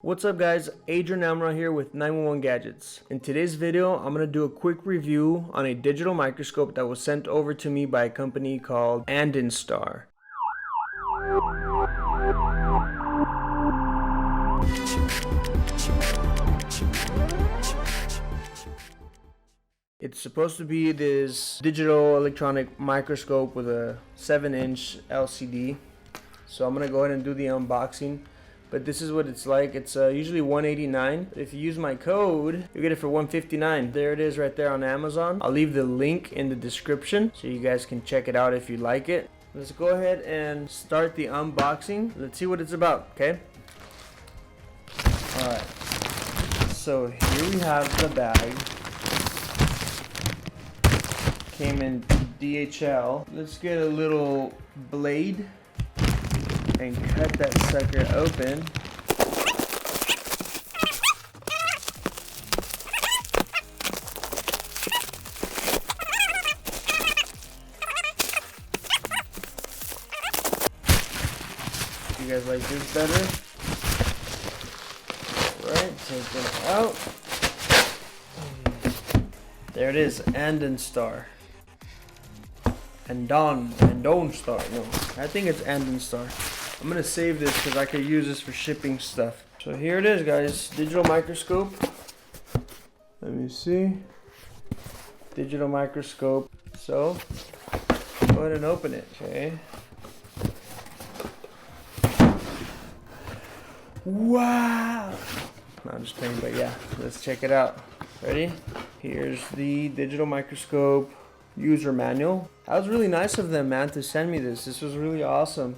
What's up guys, Adrian Amra here with 911 Gadgets. In today's video, I'm going to do a quick review on a digital microscope that was sent over to me by a company called Andonstar. It's supposed to be this digital electronic microscope with a 7-inch LCD. So I'm going to go ahead and do the unboxing. But this is what it's like. It's usually $189. If you use my code, you get it for $159. There it is right there on Amazon. I'll leave the link in the description so you guys can check it out if you like it. Let's go ahead and start the unboxing. Let's see what it's about, okay? Alright. So here we have the bag. Came in DHL. Let's get a little blade and cut that sucker open. You guys like this better? Alright, take it out. There it is, Andonstar. Andonstar, no, I think it's Andonstar. I'm gonna save this because I could use this for shipping stuff. So here it is, guys, digital microscope. Let me see, digital microscope. So go ahead and open it, okay? Wow! No, I'm just playing, but yeah, let's check it out. Ready? Here's the digital microscope user manual. That was really nice of them, man, to send me this. This was really awesome.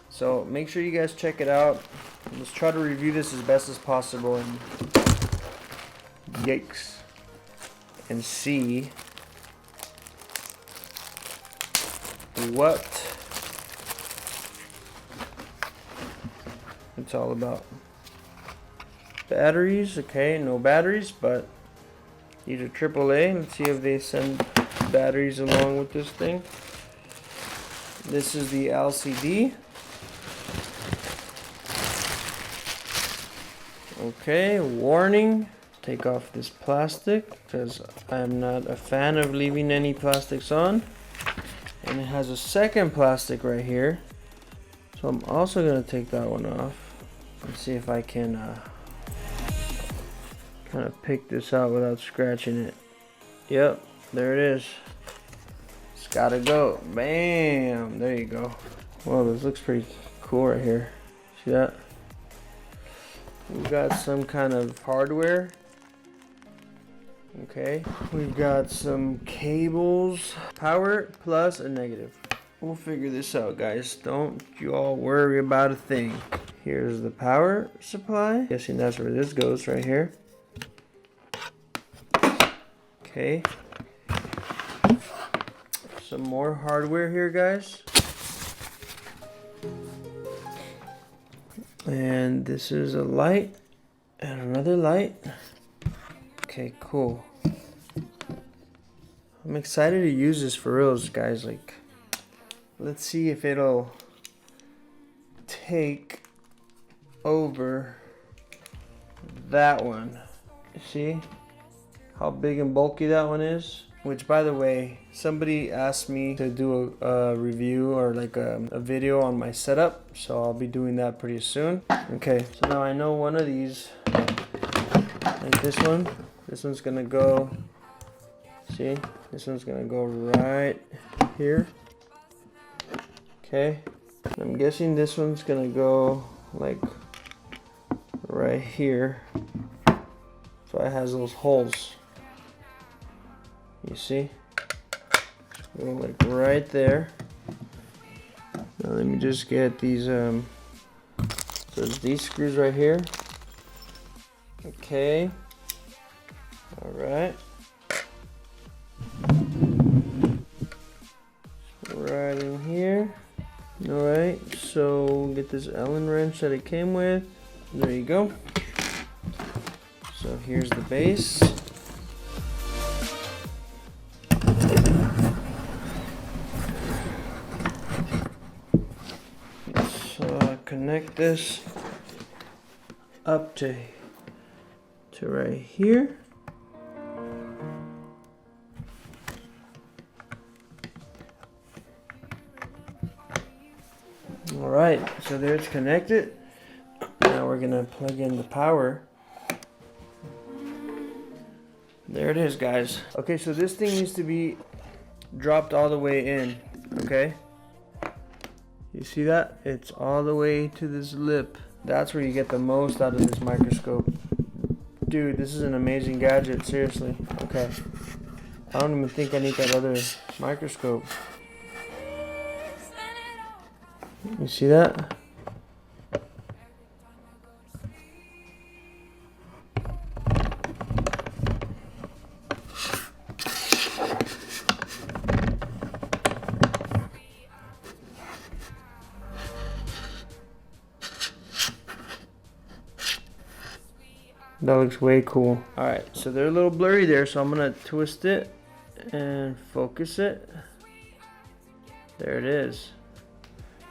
So make sure you guys check it out. Let's try to review this as best as possible and yikes, and see what it's all about. Batteries, okay, no batteries, but these are AAA. Let's see if they send batteries along with this thing. This is the LCD. Okay, warning, take off this plastic because I am not a fan of leaving any plastics on. And it has a second plastic right here, so I'm also going to take that one off and see if I can kind of pick this out without scratching it. Yep, there it is. It's gotta go. Bam, there you go. Well, this looks pretty cool right here. See that? We've got some kind of hardware. Okay, we've got some cables, power, plus and negative. We'll figure this out, guys. Don't you all worry about a thing. Here's the power supply. Guessing that's where this goes, right here. Okay. Some more hardware here, guys. And this is a light and another light. Okay, cool. I'm excited to use this for reals, guys. Like, let's see if it'll take over that one. See how big and bulky that one is? Which, by the way, somebody asked me to do a review or like a video on my setup, so I'll be doing that pretty soon. Okay, so now I know one of these, like this one's gonna go, see, this one's gonna go right here. Okay, I'm guessing this one's gonna go like right here, so it has those holes. You see? Go like right there. Now let me just get these so these screws right here. Okay. Alright. Right in here. Alright, so we'll get this Allen wrench that it came with. There you go. So here's the base. Connect this up to right here. All right, so there it's connected. Now we're gonna plug in the power. There it is, guys. Okay, so this thing needs to be dropped all the way in, okay? You see that? It's all the way to this lip. That's where you get the most out of this microscope. Dude, this is an amazing gadget, seriously. Okay. I don't even think I need that other microscope. You see that? That looks way cool. Alright, so they're a little blurry there, so I'm gonna twist it and focus it. There it is.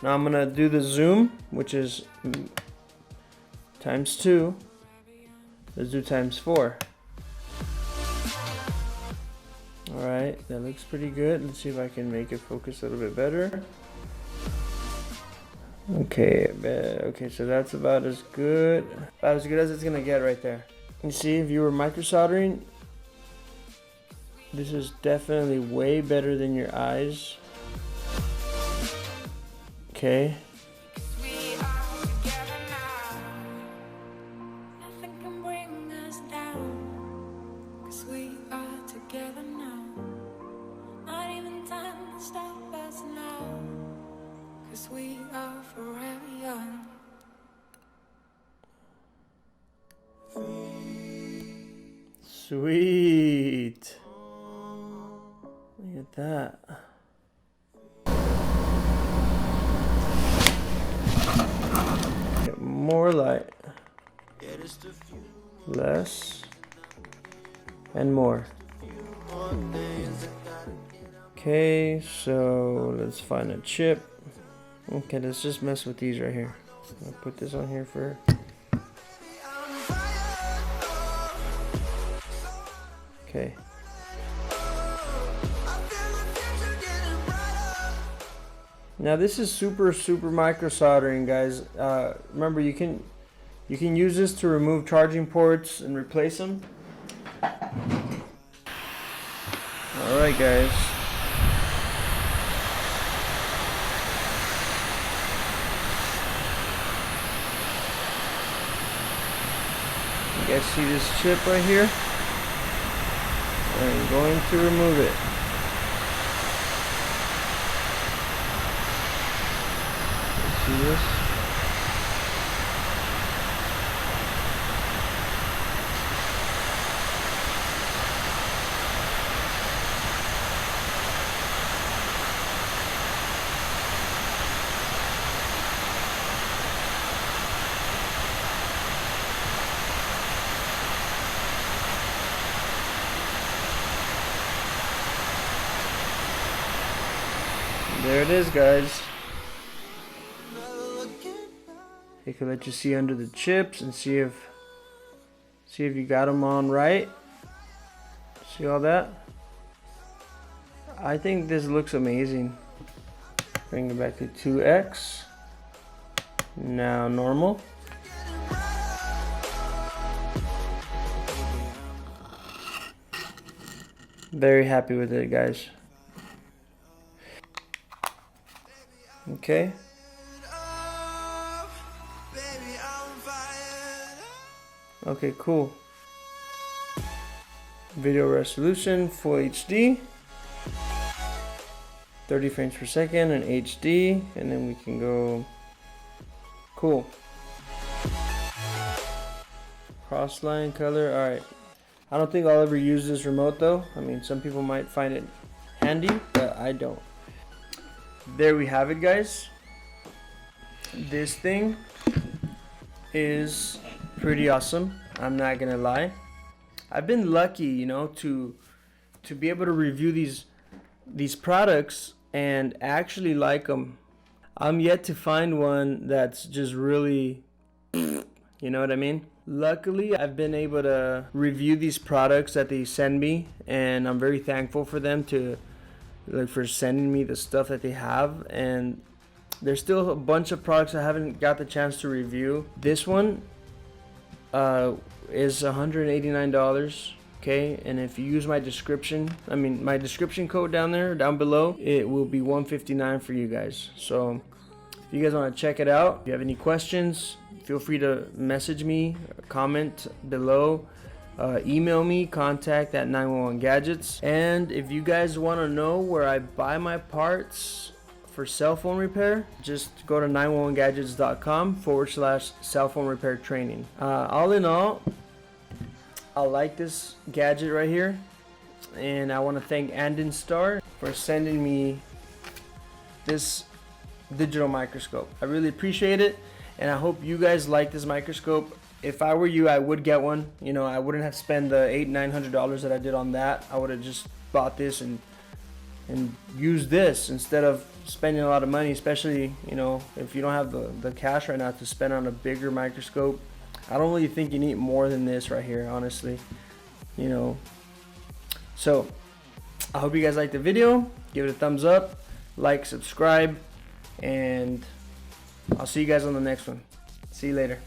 Now I'm gonna do the zoom, which is ×2. Let's do ×4. Alright, that looks pretty good. Let's see if I can make it focus a little bit better. Okay, okay, so that's about as good as it's gonna get right there. You see, if you were micro soldering, this is definitely way better than your eyes. Okay. Sweet. Look at that. Get more light. Less. And more. Okay, so let's find a chip. Okay, let's just mess with these right here. I'll put this on here for. Okay. Now this is super micro soldering, guys. Remember, you can use this to remove charging ports and replace them. All right, guys. You guys see this chip right here? I'm going to remove it. See this? There it is, guys. It can let you see under the chips and see if you got them on right. See all that? I think this looks amazing. Bring it back to 2x. Now normal. Very happy with it, guys. Okay. Okay, cool. Video resolution, full HD, 30 frames per second, and HD, and then we can go. Cool. Crossline color. All right. I don't think I'll ever use this remote though. I mean, some people might find it handy, but I don't. There we have it, guys. This thing is pretty awesome. I'm not gonna lie. I've been lucky, you know, to be able to review these products and actually like them. I'm yet to find one that's just really, you You know what I mean? Luckily, I've been able to review these products that they send me, and I'm very thankful for them for sending me the stuff that they have. And there's still a bunch of products I haven't got the chance to review. This one is $189. Okay, and if you use my description code down below, it will be $159 for you guys. So if you guys want to check it out, if you have any questions, feel free to message me, comment below, email me, contact at 911 Gadgets. And if you guys want to know where I buy my parts for cell phone repair, just go to 911gadgets.com/cell phone repair training. All in all, I like this gadget right here, and I want to thank Andonstar for sending me this digital microscope. I really appreciate it, and I hope you guys like this microscope. If I were you, I would get one. You know, I wouldn't have spent the $800-900 that I did on that. I would have just bought this and used this instead of spending a lot of money, especially, you know, if you don't have the cash right now to spend on a bigger microscope. I don't really think you need more than this right here, honestly. You know, so I hope you guys liked the video. Give it a thumbs up, like, subscribe, and I'll see you guys on the next one. See you later.